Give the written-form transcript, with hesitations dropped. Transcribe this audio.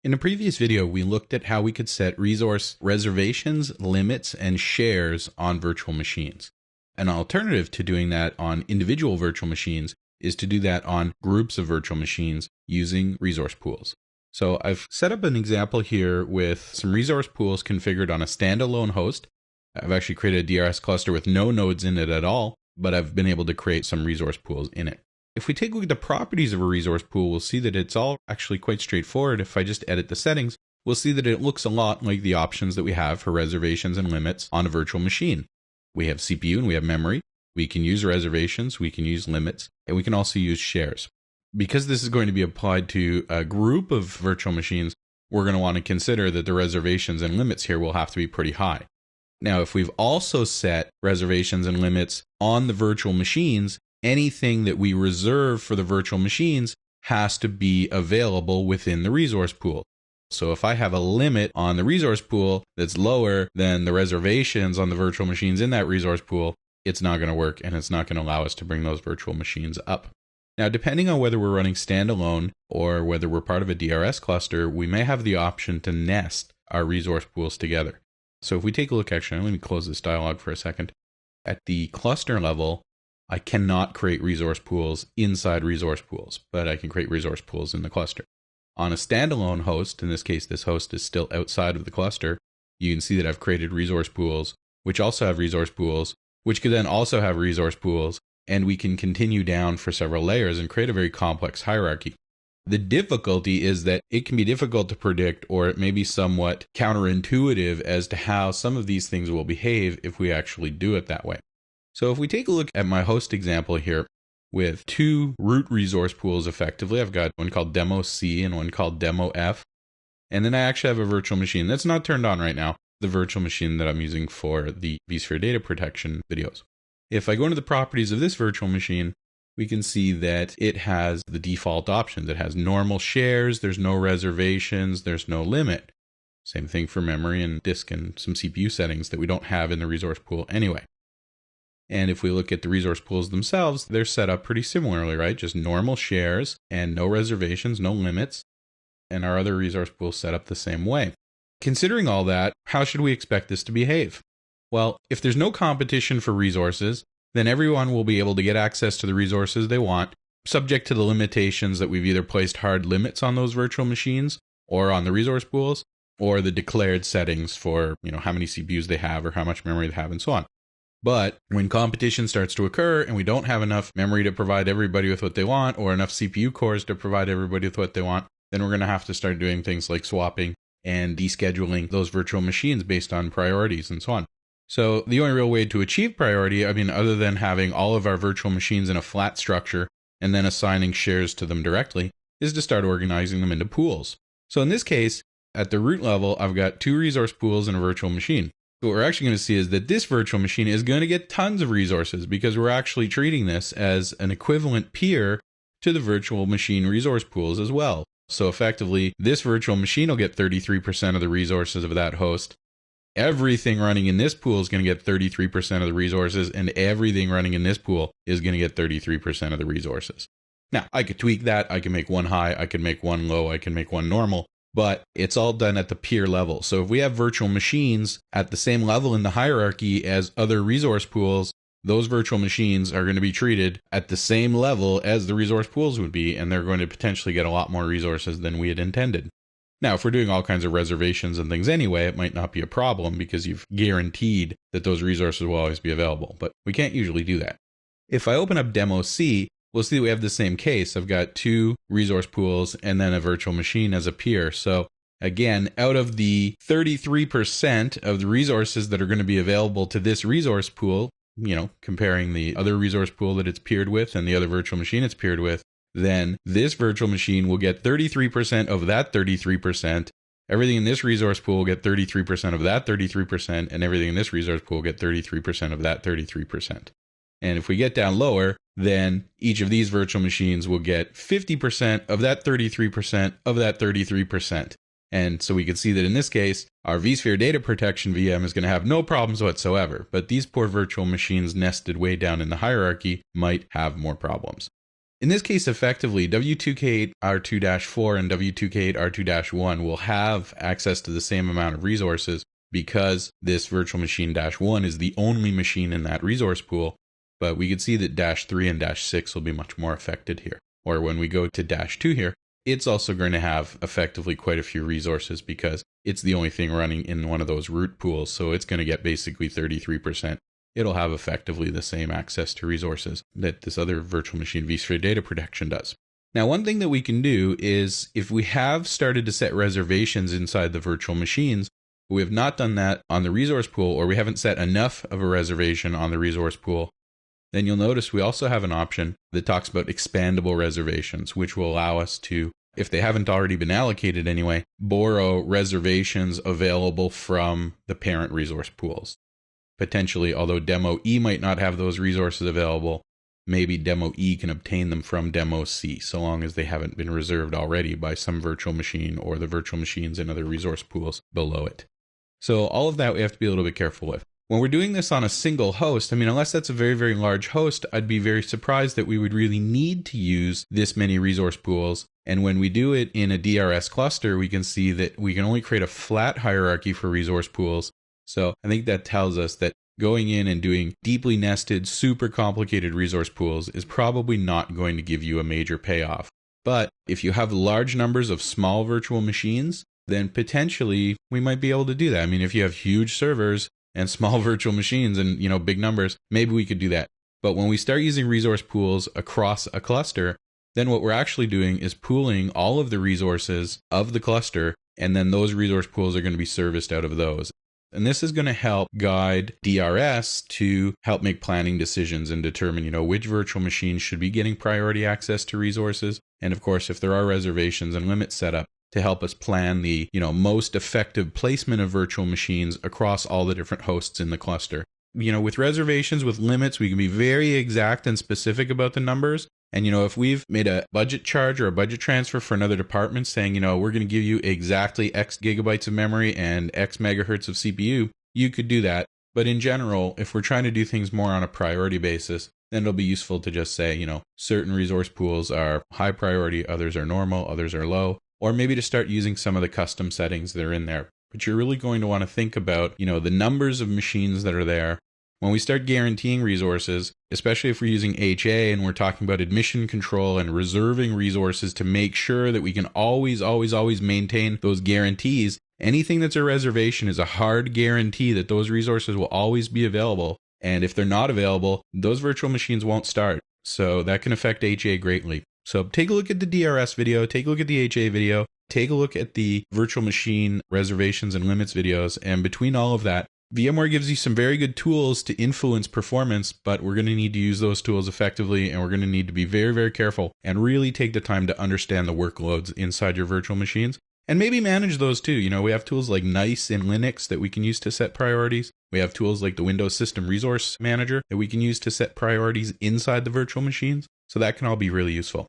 In a previous video, we looked at how we could set resource reservations, limits, and shares on virtual machines. An alternative to doing that on individual virtual machines is to do that on groups of virtual machines using resource pools. So I've set up an example here with some resource pools configured on a standalone host. I've actually created a DRS cluster with no nodes in it at all, but I've been able to create some resource pools in it. If we take a look at the properties of a resource pool, we'll see that it's all actually quite straightforward. If I just edit the settings, we'll see that it looks a lot like the options that we have for reservations and limits on a virtual machine. We have CPU and we have memory. We can use reservations, we can use limits, and we can also use shares. Because this is going to be applied to a group of virtual machines, we're going to want to consider that the reservations and limits here will have to be pretty high. Now, if we've also set reservations and limits on the virtual machines, anything that we reserve for the virtual machines has to be available within the resource pool. So if I have a limit on the resource pool that's lower than the reservations on the virtual machines in that resource pool, it's not going to work and it's not going to allow us to bring those virtual machines up. Now, depending on whether we're running standalone or whether we're part of a DRS cluster, we may have the option to nest our resource pools together. So if we take a look, actually, let me close this dialog for a second. At the cluster level, I cannot create resource pools inside resource pools, but I can create resource pools in the cluster. On a standalone host, in this case, this host is still outside of the cluster, you can see that I've created resource pools, which also have resource pools, which could then also have resource pools, and we can continue down for several layers and create a very complex hierarchy. The difficulty is that it can be difficult to predict, or it may be somewhat counterintuitive as to how some of these things will behave if we actually do it that way. So if we take a look at my host example here with two root resource pools effectively, I've got one called Demo C and one called Demo F. And then I actually have a virtual machine that's not turned on right now, the virtual machine that I'm using for the vSphere data protection videos. If I go into the properties of this virtual machine, we can see that it has the default options. It has normal shares, there's no reservations, there's no limit. Same thing for memory and disk and some CPU settings that we don't have in the resource pool anyway. And if we look at the resource pools themselves, they're set up pretty similarly, right? Just normal shares and no reservations, no limits. And our other resource pools set up the same way. Considering all that, how should we expect this to behave? Well, if there's no competition for resources, then everyone will be able to get access to the resources they want, subject to the limitations that we've either placed hard limits on those virtual machines or on the resource pools, or the declared settings for, how many CPUs they have or how much memory they have and so on. But when competition starts to occur and we don't have enough memory to provide everybody with what they want or enough CPU cores to provide everybody with what they want, then we're going to have to start doing things like swapping and descheduling those virtual machines based on priorities and so on. So the only real way to achieve priority, other than having all of our virtual machines in a flat structure and then assigning shares to them directly, is to start organizing them into pools. So in this case, at the root level, I've got two resource pools in a virtual machine. What we're actually going to see is that this virtual machine is going to get tons of resources because we're actually treating this as an equivalent peer to the virtual machine resource pools as well. So effectively, this virtual machine will get 33% of the resources of that host. Everything running in this pool is going to get 33% of the resources, and everything running in this pool is going to get 33% of the resources. Now, I could tweak that. I can make one high, I can make one low, I can make one normal. But it's all done at the peer level. So if we have virtual machines at the same level in the hierarchy as other resource pools, those virtual machines are going to be treated at the same level as the resource pools would be, and they're going to potentially get a lot more resources than we had intended. Now, if we're doing all kinds of reservations and things anyway, it might not be a problem because you've guaranteed that those resources will always be available, but we can't usually do that. If I open up Demo C, we'll see that we have the same case. I've got two resource pools and then a virtual machine as a peer. So again, out of the 33% of the resources that are going to be available to this resource pool, comparing the other resource pool that it's peered with and the other virtual machine it's peered with, then this virtual machine will get 33% of that 33%. Everything in this resource pool will get 33% of that 33%, and everything in this resource pool will get 33% of that 33%. And if we get down lower, then each of these virtual machines will get 50% of that 33% of that 33%. And so we can see that in this case, our vSphere data protection VM is going to have no problems whatsoever, but these poor virtual machines nested way down in the hierarchy might have more problems. In this case, effectively, W2K8R2-4 and W2K8R2-1 will have access to the same amount of resources because this virtual machine -1 is the only machine in that resource pool. But we could see that -3 and -6 will be much more affected here. Or when we go to -2 here, it's also going to have effectively quite a few resources because it's the only thing running in one of those root pools. So it's going to get basically 33%. It'll have effectively the same access to resources that this other virtual machine vSphere data protection does. Now, one thing that we can do is if we have started to set reservations inside the virtual machines, but we have not done that on the resource pool, or we haven't set enough of a reservation on the resource pool, then you'll notice we also have an option that talks about expandable reservations, which will allow us to, if they haven't already been allocated anyway, borrow reservations available from the parent resource pools. Potentially, although Demo E might not have those resources available, maybe Demo E can obtain them from Demo C, so long as they haven't been reserved already by some virtual machine or the virtual machines in other resource pools below it. So all of that we have to be a little bit careful with. When we're doing this on a single host, I mean, unless that's a very, very large host, I'd be very surprised that we would really need to use this many resource pools. And when we do it in a DRS cluster, we can see that we can only create a flat hierarchy for resource pools. So I think that tells us that going in and doing deeply nested, super complicated resource pools is probably not going to give you a major payoff. But if you have large numbers of small virtual machines, then potentially we might be able to do that. I mean, if you have huge servers and small virtual machines and, big numbers, maybe we could do that. But when we start using resource pools across a cluster, then what we're actually doing is pooling all of the resources of the cluster, and then those resource pools are going to be serviced out of those. And this is going to help guide DRS to help make planning decisions and determine, which virtual machines should be getting priority access to resources. And of course, if there are reservations and limits set up, to help us plan the, most effective placement of virtual machines across all the different hosts in the cluster. With reservations, with limits, we can be very exact and specific about the numbers. And, if we've made a budget charge or a budget transfer for another department saying, we're going to give you exactly X gigabytes of memory and X megahertz of CPU, you could do that. But in general, if we're trying to do things more on a priority basis, then it'll be useful to just say, certain resource pools are high priority, others are normal, others are low, or maybe to start using some of the custom settings that are in there. But you're really going to want to think about, the numbers of machines that are there. When we start guaranteeing resources, especially if we're using HA and we're talking about admission control and reserving resources to make sure that we can always maintain those guarantees, anything that's a reservation is a hard guarantee that those resources will always be available. And if they're not available, those virtual machines won't start. So that can affect HA greatly. So take a look at the DRS video, take a look at the HA video, take a look at the virtual machine reservations and limits videos. And between all of that, VMware gives you some very good tools to influence performance, but we're going to need to use those tools effectively, and we're going to need to be very, very careful and really take the time to understand the workloads inside your virtual machines and maybe manage those too. We have tools like NICE in Linux that we can use to set priorities. We have tools like the Windows System Resource Manager that we can use to set priorities inside the virtual machines. So that can all be really useful.